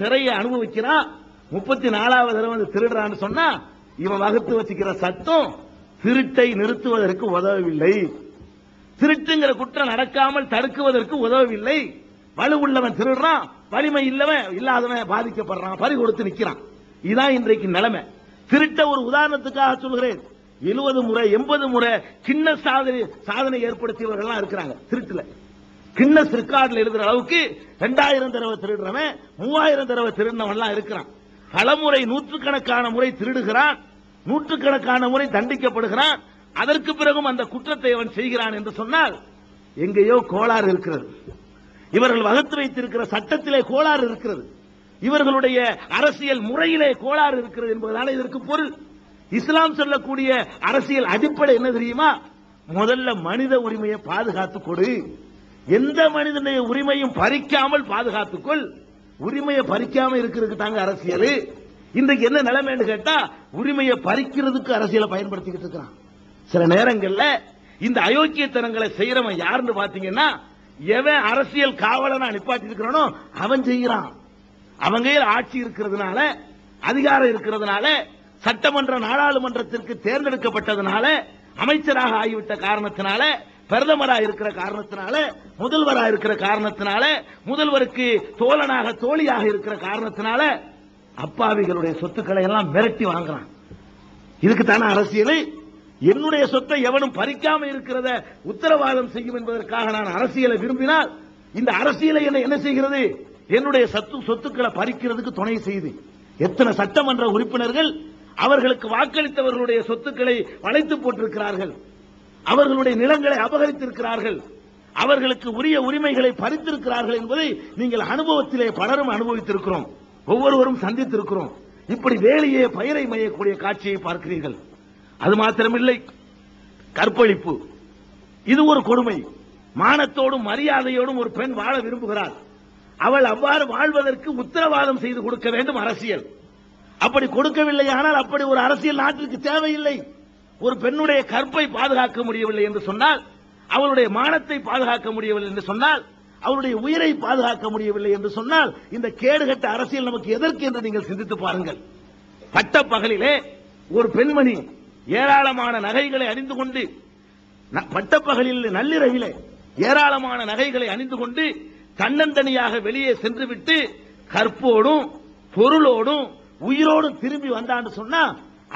சிறையை அனுபவிக்கிறான், 34வது தடவை வந்து திருடுறான்னு சொன்னா இவன் வகுத்து வச்சுக்கிற சட்டம் திருட்டை நிறுத்துவதற்கு உதவவில்லை, திருட்டுங்கிற குற்றம் நடக்காமல் தடுக்குவதற்கு உதவவில்லை. வலு உள்ளவன் திருடுறான், வலிமை இல்லாதவன் பாதிக்கப்படுறான், பறி கொடுத்து நிக்கிறான். இதுதான் இன்றைக்கு நிலைமை. திருட்ட ஒரு உதாரணத்துக்காக சொல்கிறேன். 70 முறை 80 முறை கிண்ண சாதனை ஏற்படுத்தியவர்கள் இருக்கிறாங்க திருட்டுல. கின்னஸ் ரெக்கார்ட்ல எழுதுற அளவுக்கு 2000 தடவை திருடுறவன், 3000 தடவை திருடினவன் இருக்கிறான். பலமுறை நூற்றுக்கணக்கான முறை திருடுகிறான், நூற்றுக்கணக்கான முறை தண்டிக்கப்படுகிறான். அதற்கு பிறகும் அந்த குற்றத்தை அவன் செய்கிறான் என்று சொன்னால் எங்கேயோ கோளாறு இருக்கிறது. இவர்கள் வகுத்து வைத்திருக்கிற சட்டத்திலே கோளாறு இருக்கிறது, இவர்களுடைய அரசியல் முறையிலே கோளாறு இருக்கிறது என்பதால இதற்கு பொருள். இஸ்லாம் சொல்லக்கூடிய அரசியல் அடிப்படை என்ன தெரியுமா? முதல்ல மனித உரிமையை பாதுகாத்துக் கொடு, எந்த மனிதனுடைய உரிமையும் பறிக்காமல் பாதுகாத்துக்கொள். உரிமையை பறிக்காம இருக்கிறதுக்கு தாங்க அரசியல். இன்றைக்கு என்ன நிலைமைன்னு கேட்டா உரிமையை பறிக்கிறதுக்கு அரசியலை பயன்படுத்திக்கிட்டு இருக்கிறான். சில நேரங்கள்ல இந்த அயோக்கியத்தனங்களை செய்யறவன் யாருன்னு பாத்தீங்கன்னா, எவன் அரசியல் காவலனா நிப்பாட்டி இருக்கிறானோ அவன் செய்கிறான். அவங்க ஆட்சி இருக்கிறதுனால, அதிகாரம் இருக்கிறதுனால, சட்டமன்ற நாடாளுமன்றத்திற்கு தேர்ந்தெடுக்கப்பட்டதுனால, அமைச்சராக ஆகிவிட்ட காரணத்தினால, பிரதமராக இருக்கிற காரணத்தினால, முதல்வராக இருக்கிற காரணத்தினால, முதல்வருக்கு தோழனாக தோழியாக இருக்கிற காரணத்தினால அப்பாவிகளுடைய சொத்துக்களை எல்லாம் மிரட்டி வாங்குறான். இதுக்கு தானே அரசியல். என்னுடைய சொத்தை எவனும் பறிக்காம இருக்கிறத உத்தரவாதம் செய்யும் என்பதற்காக நான் அரசியலை விரும்பினால் இந்த அரசியலை என்ன செய்கிறது? என்னுடைய சொத்துக்களை பறிக்கிறதுக்கு துணை செய்து எத்தனை சட்டமன்ற உறுப்பினர்கள் அவர்களுக்கு வாக்களித்தவர்களுடைய சொத்துக்களை வளைத்து போட்டிருக்கிறார்கள், அவர்களுடைய நிலங்களை அபகரித்திருக்கிறார்கள், அவர்களுக்கு உரிய உரிமைகளை பறித்திருக்கிறார்கள் என்பதை நீங்கள் அனுபவத்திலே பலரும் அனுபவித்திருக்கிறோம், ஒவ்வொருவரும் சந்தித்திருக்கிறோம். இப்படி வேலையே பயிரை மையக்கூடிய காட்சியை பார்க்கிறீர்கள். அது மாத்திரமில்லை, கற்பழிப்பு இது ஒரு கொடுமை. மானத்தோடும் மரியாதையோடும் ஒரு பெண் வாழ விரும்புகிறார், அவள் அவ்வாறு வாழ்வதற்கு உத்தரவாதம் செய்து கொடுக்க வேண்டும் அரசியல். அப்படி கொடுக்கவில்லை ஆனால் அப்படி ஒரு அரசியல் நாட்டிற்கு தேவையில்லை. ஒரு பெண்ணுடைய கற்பை பாதுகாக்க முடியவில்லை என்று சொன்னால், அவளுடைய மானத்தை பாதுகாக்க முடியவில்லை என்று சொன்னால், அவருடைய உயிரை பாதுகாக்க முடியவில்லை என்று சொன்னால் இந்த கேடுகட்ட அரசியல் நமக்கு எதற்கு என்று நீங்கள் சிந்தித்து பாருங்கள். பட்ட பகலிலே ஒரு பெண்மணி ஏராளமான நகைகளை அணிந்து கொண்டு, பட்டப்பகலில் நள்ளிரவிலே ஏராளமான நகைகளை அணிந்து கொண்டு தன்னந்தனியாக வெளியே சென்று விட்டு கற்போடும் பொருளோடும் உயிரோடும் திரும்பி வந்தான்னு சொன்னா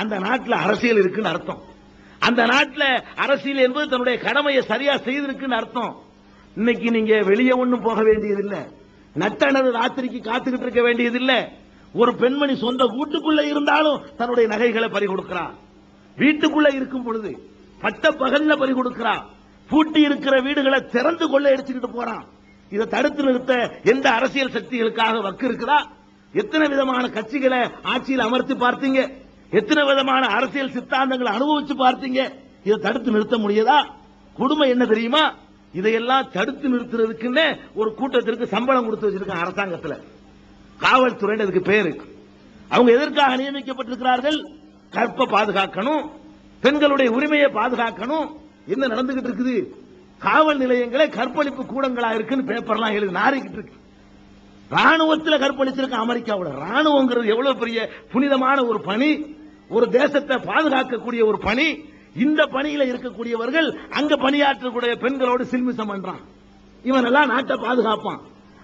அந்த நாட்டில் அரசியல் இருக்குன்னு அர்த்தம். அந்த நாட்டில் அரசியல் என்பது தன்னுடைய கடமையை சரியா செய்திருக்குன்னு அர்த்தம். இன்னைக்கு நீங்க வெளியே ஒன்றும் போக வேண்டியதில்லை, நட்டனது ராத்திரிக்கு காத்துக்கிட்டு இருக்க வேண்டியதில்லை. ஒரு பெண்மணி சொந்த வீட்டுக்குள்ள இருந்தாலும் தன்னுடைய நகைகளை பறி கொடுக்கிறார். வீட்டுக்குள்ள இருக்கும் பொழுது பட்ட பகல்ல பறி கொடுக்கிறார். பூட்டி இருக்கிற வீடுகளை திறந்து கொள்ள எடுத்துக்கிட்டு போறான். இதை தடுத்து நிறுத்த எந்த அரசியல் சக்திகளுக்காக வக்கு இருக்குதா? எத்தனை விதமான கட்சிகளை ஆட்சியில் அமர்த்தி பார்த்தீங்க, எத்தனை விதமான அரசியல் சித்தாந்தங்களை அனுபவிச்சு பார்த்தீங்க. இதை தடுத்து நிறுத்த முடியதா? கொடுமை என்ன தெரியுமா? இதையெல்லாம் தடுத்து நிறுத்துறதுக்குன்னு ஒரு கூட்டத்திற்கு சம்பளம் கொடுத்து வச்சிருக்காங்க அரசாங்கத்தில், காவல்துறை அதுக்கு பேரு. அவங்க எதற்காக நியமிக்கப்பட்டிருக்கிறார்கள்? கற்பை பாதுகாக்கணும், பெண்களுடைய உரிமையை பாதுகாக்கணும். என்ன நடந்துகிட்டு இருக்குது? காவல் நிலையங்களே கற்பழிப்பு கூடங்களா இருக்குன்னு பேப்பர்லாம் எழுதி நாரிக்கிட்டு இருக்கு. ராணுவத்தில் கற்பழிச்சிருக்க அமெரிக்காவோட ராணுவங்கிறது எவ்வளவு பெரிய புனிதமான ஒரு பணி, ஒரு தேசத்தை பாதுகாக்கக்கூடிய ஒரு பணி. இந்த பணியில இருக்கக்கூடியவர்கள் அங்க பணியாற்றக்கூடிய பெண்களோடு சில்மிசம் பண்றான். இவன் எல்லாம் நாட்டை பாதுகாப்பான்.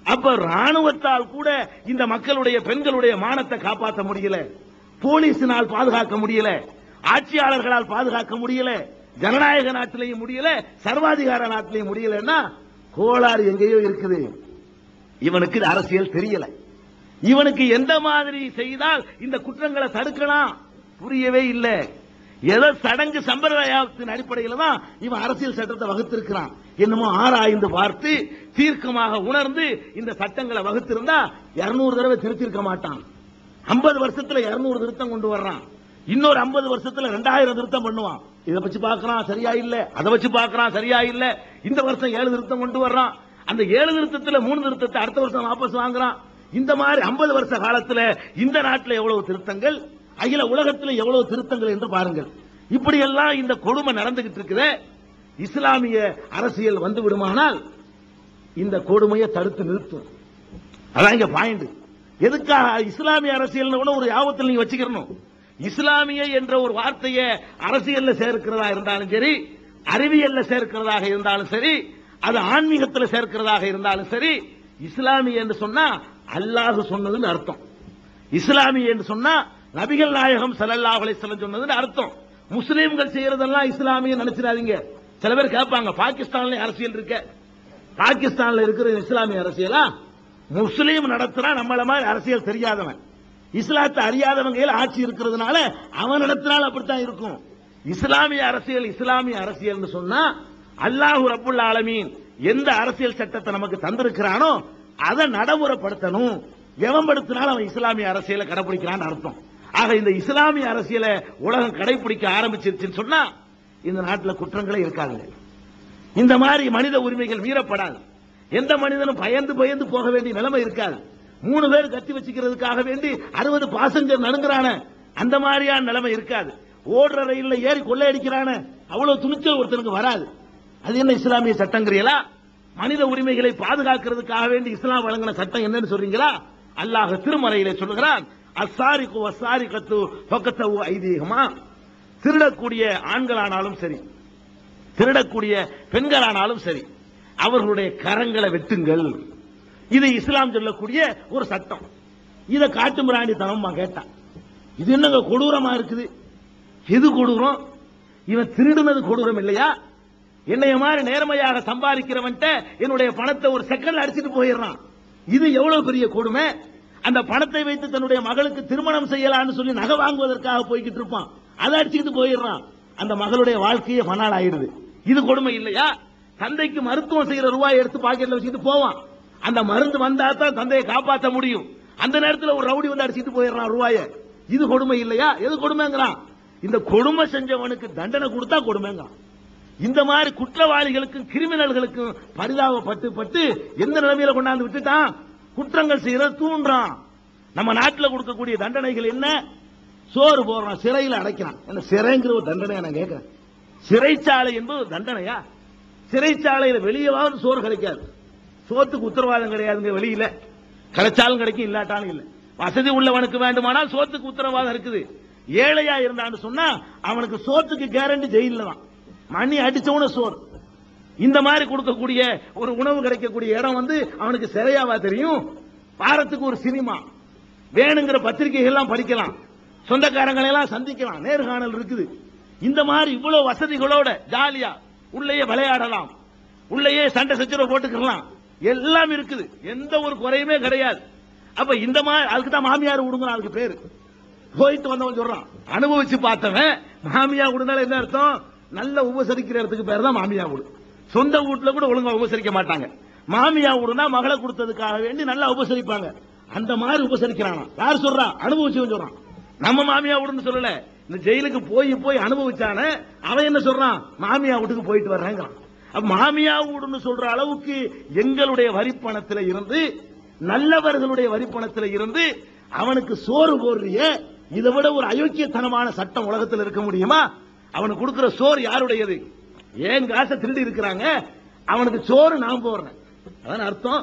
அப்ப ராணுவத்தால் கூட இந்த மக்களுடைய பெண்களுடைய மானத்தை காப்பாற்ற முடியல, போலீசினால் பாதுகாக்க முடியல, ஆட்சியாளர்களால் பாதுகாக்க முடியல, ஜனநாயக நாட்டிலேயும் முடியல, சர்வாதிகார நாட்டிலேயும் முடியலன்னா கோளாறு எங்கேயோ இருக்குது. இவனுக்கு அரசியல் தெரியல. இவனுக்கு எந்த மாதிரி செய்தால் இந்த குற்றங்களை தடுக்கலாம் புரியவே இல்லை. ஏதோ சடங்கு சம்பிரதாயத்தின் அடிப்படையில் தான் இவன் அரசியல் சட்டத்தை வகுத்திருக்கிறான். என்னமோ ஆராய்ந்து பார்த்து தீர்க்கமாக உணர்ந்து இந்த சட்டங்களை வகுத்திருந்தா 200 தடவை திருத்திருக்க மாட்டான். 50 வருஷத்துல 200 திருத்தம் கொண்டு வர்றான். இன்னொரு 50 வருஷத்துல 2000 திருத்தம் பண்ணுவான். இதை வச்சு பார்க்கறான் சரியா இல்ல, அதை வச்சு பார்க்கறான் சரியா இல்ல. இந்த வருஷம் 7 திருத்தம் கொண்டு வர்றான். அந்த 7 திருத்தத்துல 3 திருத்தத்தை அடுத்த வருஷம் வாபஸ் வாங்குறான். இந்த மாதிரி 50 வருஷ காலத்துல இந்த நாட்டில் எவ்வளவு திருத்தங்கள், அகில உலகத்தில் எவ்வளவு திருத்தங்கள் என்று பாருங்கள். இப்படி எல்லாம் இந்த கொடுமை நடந்துகிட்டு இருக்குது. இஸ்லாமிய அரசியல் வந்து விடுமானால் இந்த கொடுமையை தடுத்து நிறுத்தும். அதான் இங்க பாயிண்ட். எதுக்காக இஸ்லாமிய அரசியல் ஒரு யாபத்தில் நீங்க வச்சுக்கணும். இஸ்லாமிய என்ற ஒரு வார்த்தையை அரசியல்ல சேர்க்கிறதா இருந்தாலும் சரி, அறிவியல்ல சேர்க்கிறதாக இருந்தாலும் சரி, அது ஆன்மீகத்தில் சேர்க்கிறதாக இருந்தாலும் சரி, இஸ்லாமிய என்று சொன்னா அல்லாஹ் சொன்னதுன்னு அர்த்தம். இஸ்லாமிய என்று சொன்னா நபிகள் நாயகம் ஸல்லல்லாஹு அலைஹி வஸல்லம் சொன்னதுன்னு அர்த்தம். முஸ்லீம்கள் செய்யறதெல்லாம் இஸ்லாமிய நினைச்சிடாதீங்க. சில பேர் கேட்பாங்க, பாகிஸ்தான்ல அரசியல் இருக்க, பாகிஸ்தான்ல இருக்கிற இஸ்லாமிய அரசியலா? முஸ்லீம் நடத்துறா நம்மள மாதிரி அரசியல் தெரியாதவன், இஸ்லாத்தை அறியாதவங்க ஆட்சி இருக்கிறதுனால அவன் நடத்தினால் அப்படித்தான் இருக்கும். இஸ்லாமிய அரசியல் இஸ்லாமிய அரசியல் சொன்னா அல்லாஹ் ரப்புல் ஆலமீன் எந்த அரசியல் சட்டத்தை நமக்கு தந்திருக்கிறானோ அதை நடைமுறைப்படுத்தணும். எவன்படுத்தினால் அவன் இஸ்லாமிய அரசியலை கடைபிடிக்கிறான்னு அர்த்தம். ஆக இந்த இஸ்லாமிய அரசியலை உலகம் கடைபிடிக்க ஆரம்பிச்சிருச்சுன்னு சொன்னா இந்த நாட்டில் குற்றங்களே இருக்காது. இந்த மாதிரி மனித உரிமைகள் மீறப்படாது. எந்த மனிதனும் பயந்து பயந்து போக வேண்டிய நிலைமை இருக்காது. 3 பேர் கட்டி வச்சுக்கிறதுக்காக வேண்டி 60 பாசஞ்சர் நடுங்குறான அந்த மாதிரியான நிலைமை இருக்காது. ஓடுற ரயில்ல ஏறி கொள்ளையடிக்கிறான அவ்வளவு துணிச்சல் ஒருத்தனுக்கு வராது. அது என்ன இஸ்லாமிய சட்டங்கிறீங்களா? மனித உரிமைகளை பாதுகாக்கிறதுக்காக வேண்டி இஸ்லாம் வழங்கின சட்டம் என்னன்னு சொல்றீங்களா? அல்லாஹ் திருமறையிலே சொல்லுகிறான், அஸ்ஸாரிகு வஸ்ஸாரிகத்து ஃபக்தவு ஐதீஹுமா. திருடக்கூடிய ஆண்களானாலும் சரி, திருடக்கூடிய பெண்களானாலும் சரி, அவர்களுடைய கரங்களை வெட்டுங்கள். இது இஸ்லாம் சொல்லக்கூடிய ஒரு சட்டம். இத காட்டு மிராண்டித்தனமா கேட்டான். இது என்னங்க கொடூரமா இருக்குது? எது கொடூரம்? இவன் திருடுனது கொடூரம் இல்லையா? என்னைய மாதிரி நேர்மையாக சம்பாதிக்கிறவன்ட்ட என்னுடைய பணத்தை ஒரு செகண்ட்ல அடிச்சுட்டு போயிடுறான். இது எவ்வளவு பெரிய கொடுமை! அந்த பணத்தை வைத்து தன்னுடைய மகளுக்கு திருமணம் செய்யலாம்னு சொல்லி நகை வாங்குவதற்காக போய்கிட்டு இருப்பான், அதை அடிச்சுட்டு போயிடுறான். அந்த மகளுடைய வாழ்க்கையே பணால் ஆயிடுது. இது கொடுமை இல்லையா? தந்தைக்கு மருத்துவம் செய்யற ரூபாய் எடுத்து பாக்கெட்ல வச்சுட்டு போவான். அந்த மருந்து வந்தா தான் தந்தையை காப்பாற்ற முடியும். அந்த நேரத்தில் ஒரு ரவுடி வந்து அடிச்சுட்டு போயிடுறான் ரூபாய. இது கொடுமை இல்லையா? எது கொடுமைங்கிறான்? இந்த கொடுமை செஞ்சவனுக்கு தண்டனை கொடுத்தா கொடுமைங்கிறான். இந்த மாதிரி குற்றவாளிகளுக்கும் கிரிமினல்களுக்கும் பரிதாபப்பட்டு பட்டு எந்த நிலைமையில கொண்டாந்து விட்டுட்டான்? குற்றங்கள் செய்யறது தூண்டுறான். நம்ம நாட்டில் கொடுக்கக்கூடிய தண்டனைகள் என்ன? சோறு போடுறான், சிறையில் அடைக்கிறான். என்ன சிறைங்கிற ஒரு தண்டனை நான் கேட்கிறேன். சிறைச்சாலை என்பது தண்டனையா? சிறைச்சாலையில வெளியவாவது சோறு கிடைக்காது. சோத்துக்கு உத்தரவாதம் கிடையாதுங்க. வெளியில கிடைச்சாலும் கிடைக்கும், இல்லாட்டாலும் இல்லை. வசதி உள்ளவனுக்கு வேண்டுமானால் சோத்துக்கு உத்தரவாதம் இருக்குது. ஏழையா இருந்தான்னு சொன்னா அவனுக்கு சோத்துக்கு கேரண்டி ஜெயில தான். மணி அடிச்சவன சோறு. இந்த மாதிரி கொடுக்கக்கூடிய ஒரு உணவு கிடைக்கக்கூடிய இடம் அவனுக்கு சிறையாவா தெரியும்? வாரத்துக்கு ஒரு சினிமா, வேணுங்கிற பத்திரிகைகள் எல்லாம் படிக்கலாம், சொந்தக்காரங்களை எல்லாம் சந்திக்கலாம், நேர்காணல் இருக்குது. இந்த மாதிரி இவ்வளவு வசதிகளோட ஜாலியா உள்ளேயே விளையாடலாம், உள்ளேயே சண்டை சச்சரவு போட்டுக்கலாம், எல்லாம் இருக்குது. எந்த ஒரு குறையுமே கிடையாது. அப்ப இந்த மாதிரி அதுக்கு தான் மாமியார் விடுங்க. அதுக்கு பேரு போயிட்டு வந்தவன் சொல்றான், அனுபவிச்சு பார்த்தவன் மாமியா விடுனால என்ன அர்த்தம்? நல்ல உபசரிக்கிற இடத்துக்கு பேர் தான் மாமியா வீடு. சொந்த வீட்டுல கூட ஒழுங்கா உபசரிக்க மாட்டாங்க. மாமியா வீடுனா மகளை கொடுத்ததுக்காக வேண்டி நல்லா உபசரிப்பாங்க. அந்த மாதிரி உபசரிக்கிறானா? யார் சொல்றா? அனுபவிச்சு சொல்றான். நம்ம மாமியா வீடுன்னு சொல்லல. இந்த ஜெயிலுக்கு போய் போய் அனுபவிச்சான அவன் என்ன சொல்றான்? மாமியா வீட்டுக்கு போயிட்டு வர்றேங்கிறான். மாமியா வீடுன்னு சொல்ற அளவுக்கு எங்களுடைய வரிப்பணத்தில் இருந்து, நல்லவர்களுடைய வரிப்பணத்தில் இருந்து அவனுக்கு சோறு போடுறிய, இதை விட ஒரு அயோக்கியத்தனமான சட்டம் உலகத்தில் இருக்க முடியுமா? அவனுக்கு கொடுக்கிற சோறு யாருடையது? ஏன் காசை திருடி இருக்கிறாங்க, அவனுக்கு சோறு நான் போடுறேன். அதான் அர்த்தம்.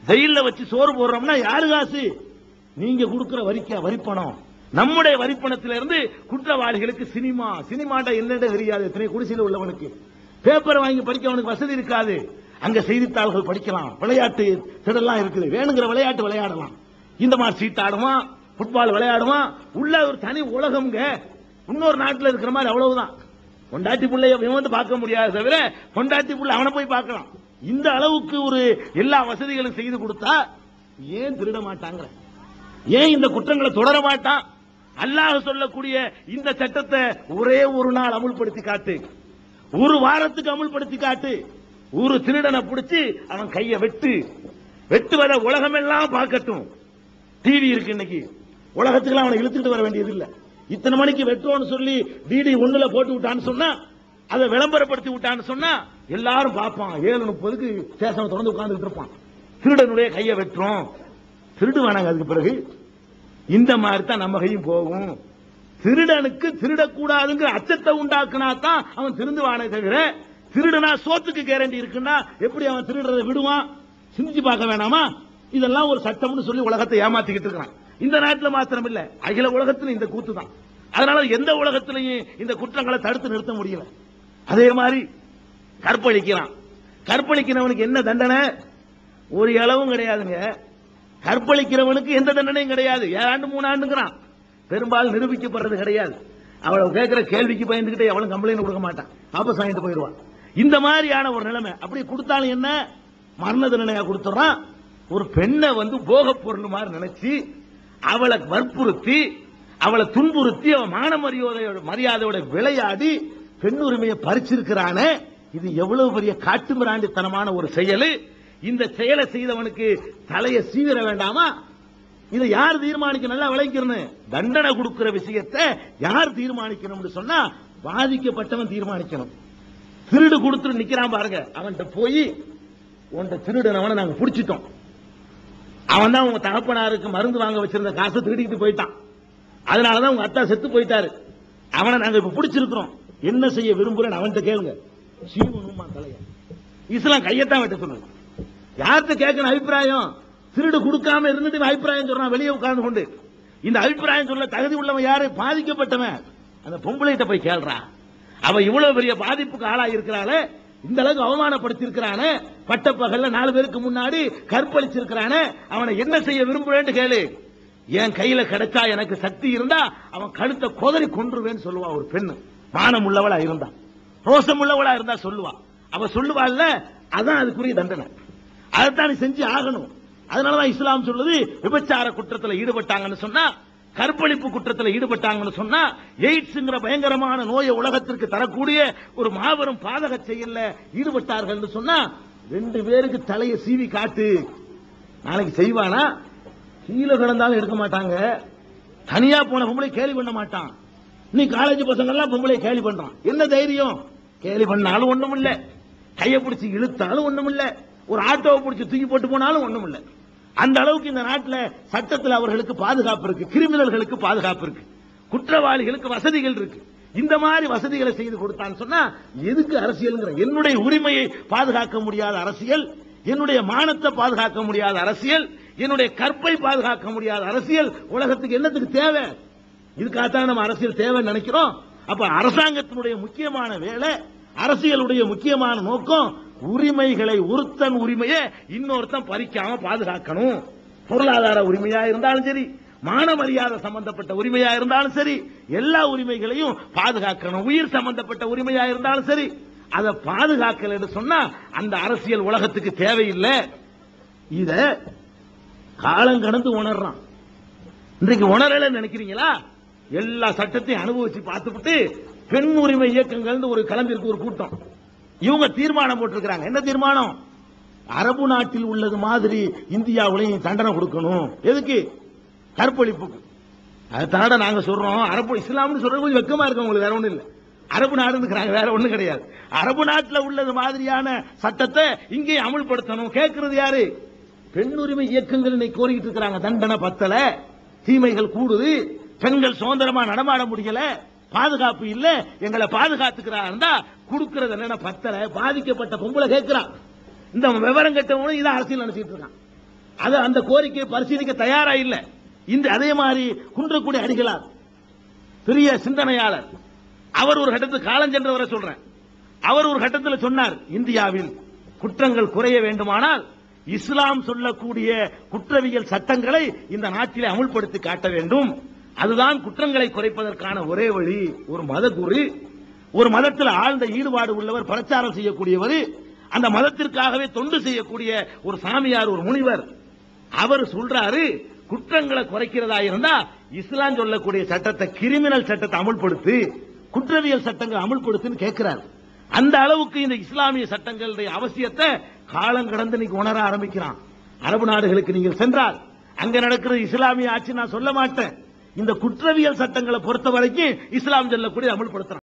ஜெயில வச்சு சோறு போடுறோம்னா யாரு காசு? நீங்க கொடுக்கிற வரிப்பணம். நம்முடைய வரிப்பணத்திலிருந்து குற்றவாளிகளுக்கு சினிமா, சினிமாட்ட என்னென்ன தெரியாது. எத்தனை குடிசையில் உள்ளவனுக்கு பேப்பர் வாங்கி படிக்க அவனுக்கு வசதி இருக்காது. அங்க செய்தித்தாள்கள் படிக்கலாம், விளையாட்டு திடலாம் இருக்குது, வேணுங்கிற விளையாட்டு விளையாடலாம். இந்த மாதிரி சீட்டாடுவான், ஃபுட்பால் விளையாடுவான். உள்ள ஒரு தனி உலகம்ங்க. இன்னொரு நாட்டில் இருக்கிற மாதிரி அவ்வளவுதான். பொண்டாட்டி பிள்ளைய பார்க்க முடியாது தவிர பொண்டாட்டி பிள்ளை அவனை போய் பார்க்கலாம். இந்த அளவுக்கு ஒரு எல்லா வசதிகளும் செய்து கொடுத்தா ஏன் திருட மாட்டாங்க? ஏன் இந்த குற்றங்களை தொடர மாட்டான்? அல்லாஹ் சொல்லக்கூடிய இந்த சட்டத்தை ஒரே ஒரு நாள் அமுல்படுத்தி காட்டு, ஒரு வாரத்துக்கு அமுல்படுத்தி காட்டு. ஒரு திருடனை பிடிச்சி அவன் கையை வெட்டுவதை உலகமெல்லாம் பார்க்கட்டும். டிவி இருக்கு இன்னைக்கு, உலகத்துக்கு அவனை இழுத்துட்டு வர வேண்டியது இல்லை. இத்தனை மணிக்கு வெட்டுவோன்னு சொல்லி டிடி 1ல போட்டு விட்டான்னு சொன்னா, அதை விளம்பரப்படுத்தி விட்டான்னு சொன்னா எல்லாரும் பார்ப்பான். 7:30க்கு ஸ்டேஷன் தொடர்ந்து உட்கார்ந்துட்டு இருப்பான். திருடனுடைய கையை வெட்டுறோம், திருடு வேணாங்க. அதுக்கு பிறகு இந்த மாதிரி தான் நம்ம கையும் போகும். திருடனுக்கு திருடக்கூடாதுங்கிற அச்சத்தை உண்டாக்குனா தான் அவன் திருந்துவானே தவிர, திருடனா சோத்துக்கு கேரண்டி இருக்குன்னா எப்படி அவன் திருடுறதை விடுவான்? சிந்திச்சு பார்க்க வேணாமா? இதெல்லாம் ஒரு சட்டம்னு சொல்லி உலகத்தை ஏமாத்திக்கிட்டு இருக்கிறான். இந்த நாட்டில் மாத்திரம் இல்ல, அகில உலகத்தில் இந்த கூத்து தான். அதனால எந்த உலகத்திலையும் இந்த குற்றங்களை தடுத்து நிறுத்த முடியல. அதே மாதிரி கற்பழிக்கிறான். கற்பழிக்கிறவனுக்கு என்ன தண்டனை? ஒரு அளவும் கிடையாதுங்க. கற்பழிக்கிறவனுக்கு எந்த தண்டனையும் கிடையாது. 7 ஆண்டு 3 ஆண்டுங்கிறான். பெரும்பாலும் நிரூபிக்கப்படுறது கிடையாது. அவளை கேட்கிற கேள்விக்கு பயந்துகிட்டே அவளும் கம்ப்ளைண்ட் கொடுக்க மாட்டான், வாபஸ் வாங்கிட்டு போயிடுவான். இந்த மாதிரியான ஒரு நிலைமை. அப்படி கொடுத்தாலும் என்ன, மரண தண்டனையா கொடுத்துறான். ஒரு பெண்ணை போக பொருள் மாதிரி நினைச்சு அவளை வற்புறுத்தி அவளை துன்புறுத்தி அவன் மான மரியாதையோட விளையாடி பெண் உரிமையை பறிச்சிருக்கிறானே, இது எவ்வளவு பெரிய காட்டுமிராண்டித்தனமான ஒரு செயல். இந்த செயலை செய்தவனுக்கு தலையை சீவிர வேண்டாமா? இதை யார் தீர்மானிக்க? நல்லா விளைக்கிறேன். தண்டனை கொடுக்கிற விஷயத்தை யார் தீர்மானிக்கணும் சொன்னா பாதிக்கப்பட்டவன் தீர்மானிக்கணும். திருடு கொடுத்துட்டு நிக்கிறான் பாருங்க, அவன்கிட்ட போய் உன்ட திருடனவனை நாங்க பிடிச்சிட்டோம், அவன் தான் உங்க தகப்பனாருக்கு மருந்து வாங்க வச்சிருந்த காசை திருடிக்கிட்டு போயிட்டான், அதனாலதான் உங்க அத்தா செத்து போயிட்டாரு, அவனை நாங்க இப்ப பிடிச்சிருக்கிறோம், என்ன செய்ய விரும்புறேன்னு அவன்கிட்ட கேளுங்க. சீவனுமா தலைய இஸ்லாம் கையத்தான் வெட்ட சொல்லுங்க. யார்கிட்ட கேட்கணும் அபிப்பிராயம்? திருடு கொடுக்காம இருந்துட்டு அபிப்பிராயம் சொல்றான் வெளியே உட்கார்ந்து கொண்டு. இந்த அபிப்பிராயம் சொல்ல தகுதி உள்ளவன் யாரு? பாதிக்கப்பட்டவன். அந்த பொம்பளைகிட்ட போய் கேள்றா, அவ இவ்வளவு பெரிய பாதிப்புக்கு ஆளாகி இருக்கிறாளே, இந்த அளவுக்கு அவமானப்படுத்தி இருக்கிறானே, பட்டப்பகல்ல 4 பேருக்கு முன்னாடி கற்பழிச்சிருக்கிறானே, அவனை என்ன செய்ய விரும்புறேன்னு கேளு. என் கையில கிடைச்சா எனக்கு சக்தி இருந்தா அவன் கழுத்தை கொதறி கொன்றுவேன்னு சொல்லுவா. ஒரு பெண்ணு மானம் உள்ளவளா இருந்தா, ரோசம் உள்ளவளா இருந்தா சொல்லுவா. அவ சொல்லுவாள்ல, அதான் அதுக்குரிய தண்டனை. அதைத்தான் நீ செஞ்சு ஆகணும். அதனாலதான் இஸ்லாம் சொல்லுது, விபச்சார குற்றத்தில் ஈடுபட்டாங்கன்னு சொன்னா, கற்பழிப்பு குற்றத்தில் ஈடுபட்டாங்கன்னு சொன்னா, எய்ட்ஸ்ங்கிற பயங்கரமான நோயை உலகத்திற்கு தரக்கூடிய ஒரு மாபெரும் பாதக செயல்ல ஈடுபட்டார்கள் சொன்னா 2 பேருக்கு தலையை சீவி காட்டு. நாளைக்கு செய்வானா? கீழே கிடந்தாலும் எடுக்க மாட்டாங்க. தனியா போன பொம்பளை கேலி பண்ண மாட்டான். நீ காலேஜ் பசங்க எல்லாம் பொம்பளை கேலி பண்றான். என்ன தைரியம்? கேலி பண்ணாலும் ஒண்ணும் இல்ல, கையை பிடிச்சி இழுத்தாலும் ஒண்ணும் இல்ல, ஒரு ஆட்டோவை பிடிச்சி தூக்கி போட்டு போனாலும் ஒண்ணும் இல்ல. அந்த அளவுக்கு இந்த நாட்டில் சட்டத்தில் அவர்களுக்கு பாதுகாப்பு இருக்கு, கிரிமினல்களுக்கு பாதுகாப்பு இருக்கு, குற்றவாளிகளுக்கு வசதிகள் இருக்கு. இந்த மாதிரி வசதிகளை செய்து கொடுத்தான்னு சொன்னா எதுக்கு அரசியல்? என்னுடைய உரிமையை பாதுகாக்க முடியாத அரசியல், என்னுடைய மானத்தை பாதுகாக்க முடியாத அரசியல், என்னுடைய கற்பை பாதுகாக்க முடியாத அரசியல் உலகத்துக்கு என்னத்துக்கு தேவை? இதுக்காகத்தான் நம்ம அரசியல் தேவைன்னு நினைக்கிறோம். அப்ப அரசாங்கத்தினுடைய முக்கியமான வேலை, அரசியலுடைய முக்கியமான நோக்கம் உரிமைகளை, ஒருத்தன் உரிமையை இன்னொருத்தன் பறிக்காம பாதுகாக்கணும். பொருளாதார உரிமையா இருந்தாலும் சரி, மான மரியாதை சம்பந்தப்பட்ட உரிமையா இருந்தாலும் சரி, எல்லா உரிமைகளையும் பாதுகாக்கணும். உயிர் சம்பந்தப்பட்ட உரிமையா இருந்தாலும் சரி, அதை பாதுகாக்கல சொன்னா அந்த அரசியல் உலகத்துக்கு தேவையில்லை. இத காலம் கடந்து உணர்றான். இன்றைக்கு உணரல நினைக்கிறீங்களா? எல்லா சட்டத்தையும் அனுபவிச்சு பார்த்துட்டு பெண் உரிமை இயக்கங்கள் ஒரு கலந்திருக்கு ஒரு கூட்டம். இவங்க தீர்மானம் போட்டிருக்கிறாங்க. என்ன தீர்மானம்? அரபு நாட்டில் உள்ளது மாதிரி இந்தியாவிலையும் தண்டனை கொடுக்கணும். எதுக்கு? கற்பழிப்புக்கு. அதை தாண்ட நாங்க சொல்றோம். அரபு இஸ்லாம்னு சொல்றது கொஞ்சம் வெக்கமா இருக்கு உங்களுக்கு, வேற ஒண்ணும் இல்ல. அரபு நாடுங்கிறாங்க, வேற ஒண்ணும் கிடையாது. அரபு நாட்டில் உள்ளது மாதிரியான சட்டத்தை இங்கே அமல்படுத்தணும். கேட்கறது யாரு? பெண் உரிமை இயக்கங்கள் இன்னைக்கு கோரிக்கிட்டு இருக்கிறாங்க. தண்டனை பத்தல, தீமைகள் கூடுது, பெண்கள் சுதந்திரமா நடமாட முடியல, பாதுகாப்பு இல்ல, எங்களை பாதுகாத்துக்கிறாங்க. கொடுக்கிறது என்ன பத்தல, பாதிக்கப்பட்ட பொம்பளை கேட்கிறான். இந்த விவரம் கட்டவனும் இதை அரசியல் நினைச்சிட்டு இருக்கான். அது அந்த கோரிக்கையை பரிசீலிக்க தயாரா இல்ல. இந்த அதே மாதிரி குன்றக்குடி அடிகளார் பெரிய சிந்தனையாளர், அவர் ஒரு கட்டத்தில் காலஞ்சென்றவரை சொல்றேன். அவர் ஒரு கட்டத்தில் சொன்னார், இந்தியாவில் குற்றங்கள் குறைய வேண்டுமானால் இஸ்லாம் சொல்லக்கூடிய குற்றவியல் சட்டங்களை இந்த நாட்டிலே அமுல்படுத்தி காட்ட வேண்டும். அதுதான் குற்றங்களை குறைப்பதற்கான ஒரே வழி. ஒரு மதகுரு, ஒரு மதத்தில் ஆழ்ந்த ஈடுபாடு உள்ளவர், பிரச்சாரம் செய்யக்கூடியவர், அந்த மதத்திற்காகவே தொண்டு செய்யக்கூடிய ஒரு சாமியார், ஒரு முனிவர், அவர் சொல்றாரு, குற்றங்களை குறைக்கிறதா இருந்தா இஸ்லாம் சொல்லக்கூடிய சட்டத்தை, கிரிமினல் சட்டத்தை அமுல்படுத்து, குற்றவியல் சட்டங்கள் அமுல்படுத்துன்னு கேட்கிறார். அந்த அளவுக்கு இந்த இஸ்லாமிய சட்டங்களுடைய அவசியத்தை காலம் கடந்து நீங்க உணர ஆரம்பிக்கிறான். அரபு நாடுகளுக்கு நீங்கள் சென்றால் அங்க நடக்கிற இஸ்லாமிய ஆட்சி நான் சொல்ல மாட்டேன். இந்த குற்றவியல் சட்டங்களை பொறுத்த வரைக்கும் இஸ்லாம் சொல்லக்கூடிய அமல்படுத்துறான்.